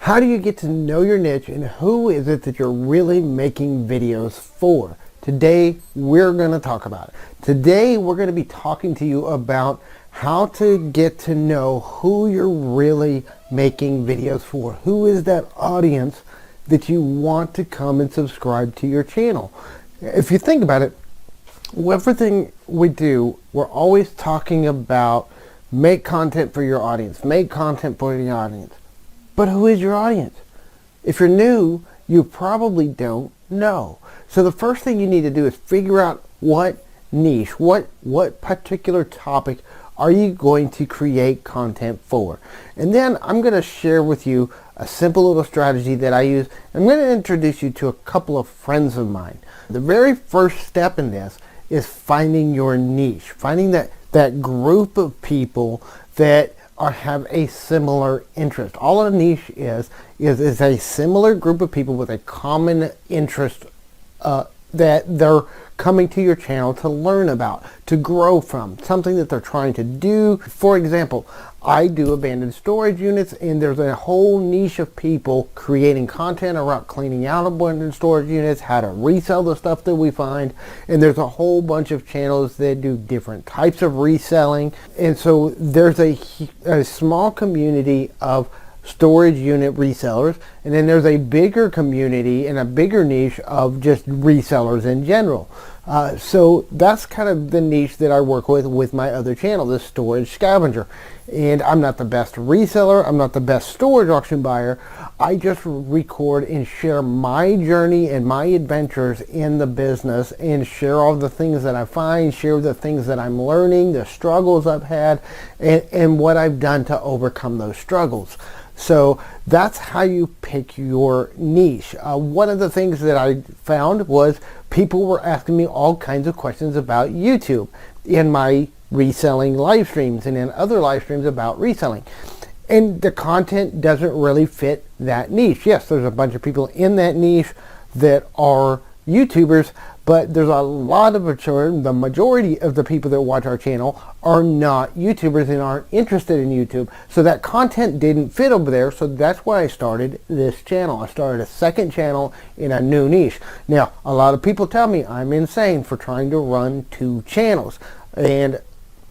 How do you get to know your niche, and who is it that you're really making videos for? Today, we're going to talk about it. Today, we're going to be talking to you about how to get to know who you're really making videos for. Who is that audience that you want to come and subscribe to your channel? If you think about it, everything we do, we're always talking about make content for your audience, make content for the audience. But who is your audience? If you're new, you probably don't know. So the first thing you need to do is figure out what niche, what particular topic are you going to create content for. And then I'm going to share with you a simple little strategy that I use. I'm going to introduce you to a couple of friends of mine. The very first step in this is finding your niche, finding that group of people that have a similar interest. All a niche is a similar group of people with a common interest that they're coming to your channel to learn about, to grow from, something that they're trying to do. For example, I do abandoned storage units, and there's a whole niche of people creating content around cleaning out abandoned storage units, how to resell the stuff that we find, and there's a whole bunch of channels that do different types of reselling. And so there's a small community of storage unit resellers, and then there's a bigger community and a bigger niche of just resellers in general. So that's kind of the niche that I work with my other channel, the Storage Scavenger. And I'm not the best reseller, I'm not the best storage auction buyer. I just record and share my journey and my adventures in the business, and share all the things that I find, share the things that I'm learning, the struggles I've had, and what I've done to overcome those struggles. So that's how you pick your niche. One of the things that I found was people were asking me all kinds of questions about YouTube in my reselling live streams and in other live streams about reselling. And the content doesn't really fit that niche. Yes, there's a bunch of people in that niche that are YouTubers, but there's a lot of the majority of the people that watch our channel are not YouTubers and aren't interested in YouTube. So that content didn't fit over there. So that's why I started this channel. I started a second channel in a new niche. Now, a lot of people tell me I'm insane for trying to run two channels. And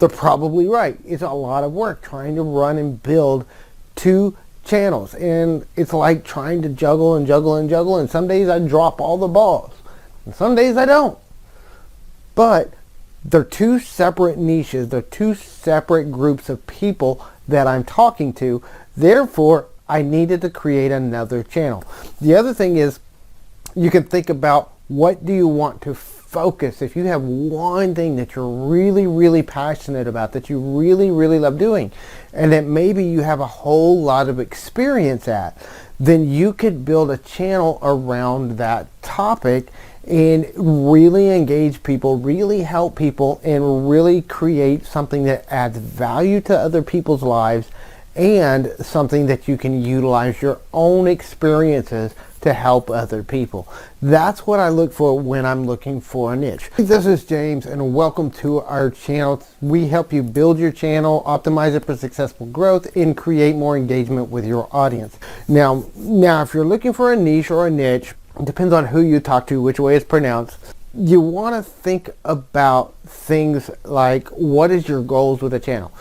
they're probably right. It's a lot of work trying to run and build two channels. And it's like trying to juggle and juggle and juggle. And some days I drop all the balls. And some days I don't. But they're two separate niches. They're two separate groups of people that I'm talking to. Therefore, I needed to create another channel. The other thing is, you can think about, what do you want to focus? If you have one thing that you're really, really passionate about, that you really, really love doing, and that maybe you have a whole lot of experience at, then you could build a channel around that topic and really engage people, really help people, and really create something that adds value to other people's lives, and something that you can utilize your own experiences to help other people. That's what I look for when I'm looking for a niche. This is James, and welcome to our channel. We help you build your channel, optimize it for successful growth, and create more engagement with your audience. Now, if you're looking for a niche or a niche, it depends on who you talk to, which way it's pronounced. You want to think about things like, what is your goals with a channel?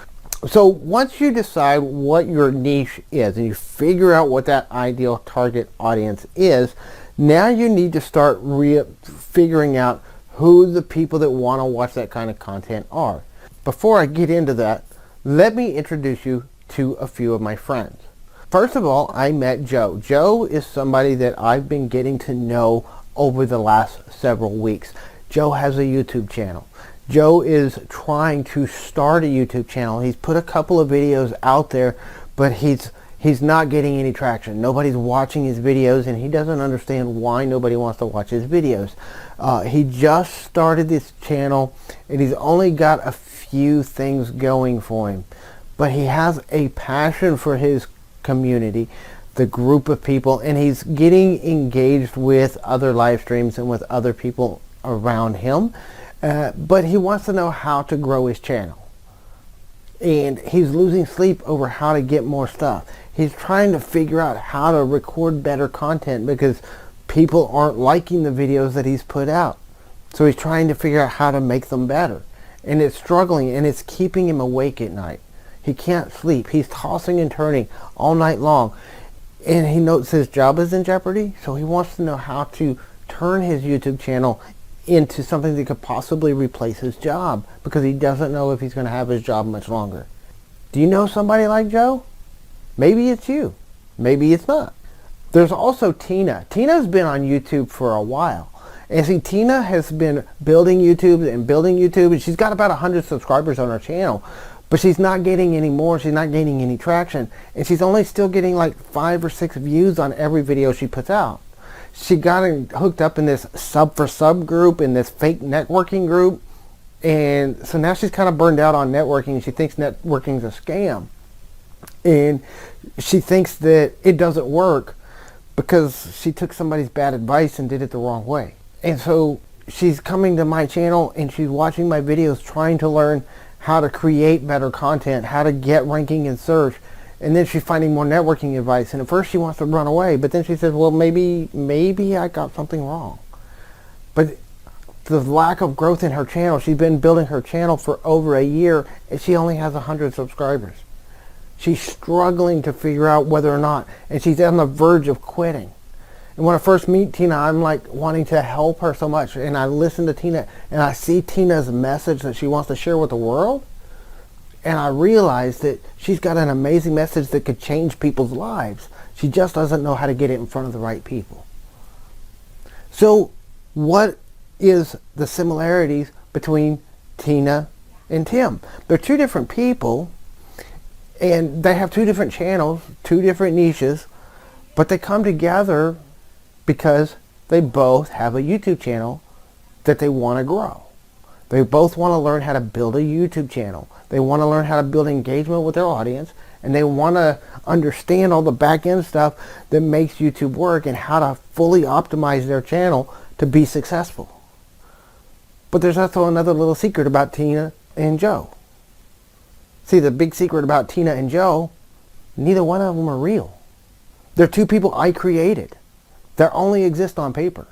So once you decide what your niche is and you figure out what that ideal target audience is, now you need to start figuring out who the people that want to watch that kind of content are. Before I get into that, let me introduce you to a few of my friends. First of all, I met Joe. Joe is somebody that I've been getting to know over the last several weeks. Joe has a YouTube channel. Joe is trying to start a YouTube channel. He's put a couple of videos out there, but he's not getting any traction. Nobody's watching his videos, and he doesn't understand why nobody wants to watch his videos. He just started this channel, and he's only got a few things going for him. But he has a passion for his community, the group of people, and he's getting engaged with other live streams and with other people around him. But he wants to know how to grow his channel. And he's losing sleep over how to get more stuff. He's trying to figure out how to record better content because people aren't liking the videos that he's put out. So he's trying to figure out how to make them better. And it's struggling, and it's keeping him awake at night. He can't sleep. He's tossing and turning all night long. And he knows his job is in jeopardy, so he wants to know how to turn his YouTube channel into something that could possibly replace his job, because he doesn't know if he's going to have his job much longer. Do you know somebody like Joe? Maybe it's you. Maybe it's not. There's also Tina. Tina's been on YouTube for a while. And see, Tina has been building YouTube, and she's got about 100 subscribers on her channel. But she's not getting any more. She's not gaining any traction. And she's only still getting like 5 or 6 views on every video she puts out. She got hooked up in this sub for sub group, in this fake networking group. And so now she's kind of burned out on networking. She thinks networking's a scam. And she thinks that it doesn't work because she took somebody's bad advice and did it the wrong way. And so she's coming to my channel and she's watching my videos, trying to learn how to create better content, how to get ranking in search. And then she's finding more networking advice. And at first she wants to run away, but then she says, well, maybe I got something wrong. But the lack of growth in her channel, she's been building her channel for over a year and she only has 100 subscribers. She's struggling to figure out whether or not, and she's on the verge of quitting. And when I first meet Tina, I'm like wanting to help her so much. And I listen to Tina and I see Tina's message that she wants to share with the world. And I realize that she's got an amazing message that could change people's lives. She just doesn't know how to get it in front of the right people. So what is the similarities between Tina and Tim? They're two different people and they have two different channels, two different niches, but they come together because they both have a YouTube channel that they want to grow. They both want to learn how to build a YouTube channel. They want to learn how to build engagement with their audience, and they want to understand all the back end stuff that makes YouTube work and how to fully optimize their channel to be successful. But there's also another little secret about Tina and Joe. See, the big secret about Tina and Joe, neither one of them are real. They're two people I created. They only exist on paper.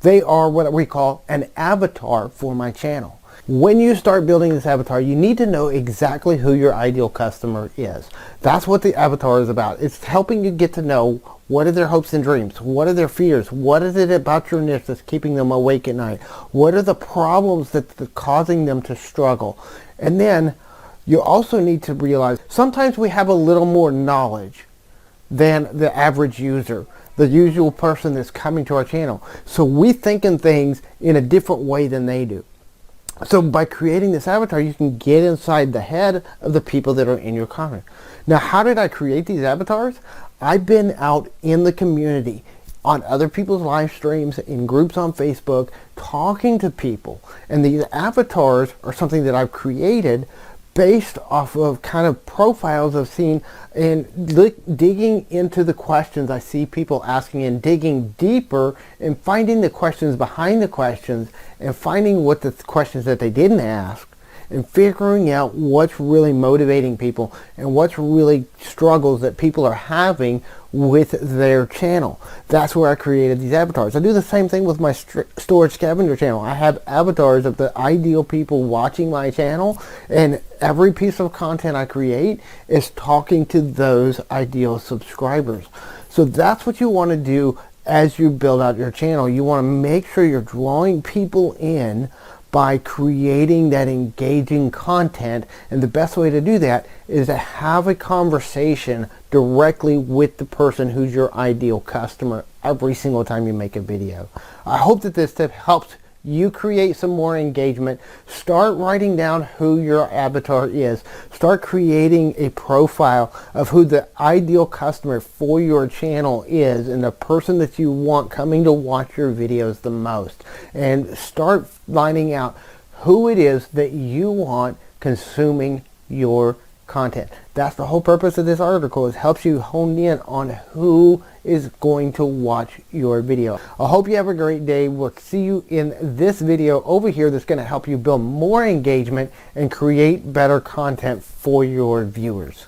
They are what we call an avatar for my channel. When you start building this avatar, you need to know exactly who your ideal customer is. That's what the avatar is about. It's helping you get to know what are their hopes and dreams, what are their fears, what is it about your niche that's keeping them awake at night, what are the problems that's causing them to struggle. And then you also need to realize sometimes we have a little more knowledge than the average user, the usual person that's coming to our channel. So we think in things in a different way than they do. So by creating this avatar, you can get inside the head of the people that are in your comment. Now, how did I create these avatars? I've been out in the community on other people's live streams, in groups on Facebook, talking to people. And these avatars are something that I've created based off of kind of profiles I've seen and digging into the questions I see people asking and digging deeper and finding the questions behind the questions and finding what the questions that they didn't ask and figuring out what's really motivating people and what's really struggles that people are having with their channel. That's where I created these avatars. I do the same thing with my storage scavenger channel. I have avatars of the ideal people watching my channel, and every piece of content I create is talking to those ideal subscribers. So that's what you want to do as you build out your channel. You want to make sure you're drawing people in by creating that engaging content, and the best way to do that is to have a conversation directly with the person who's your ideal customer every single time you make a video. I hope that this tip helps you create some more engagement. Start writing down who your avatar is. Start creating a profile of who the ideal customer for your channel is and the person that you want coming to watch your videos the most. And start finding out who it is that you want consuming your content. That's the whole purpose of this article, is helps you hone in on who is going to watch your video. I hope you have a great day. We'll see you in this video over here that's going to help you build more engagement and create better content for your viewers.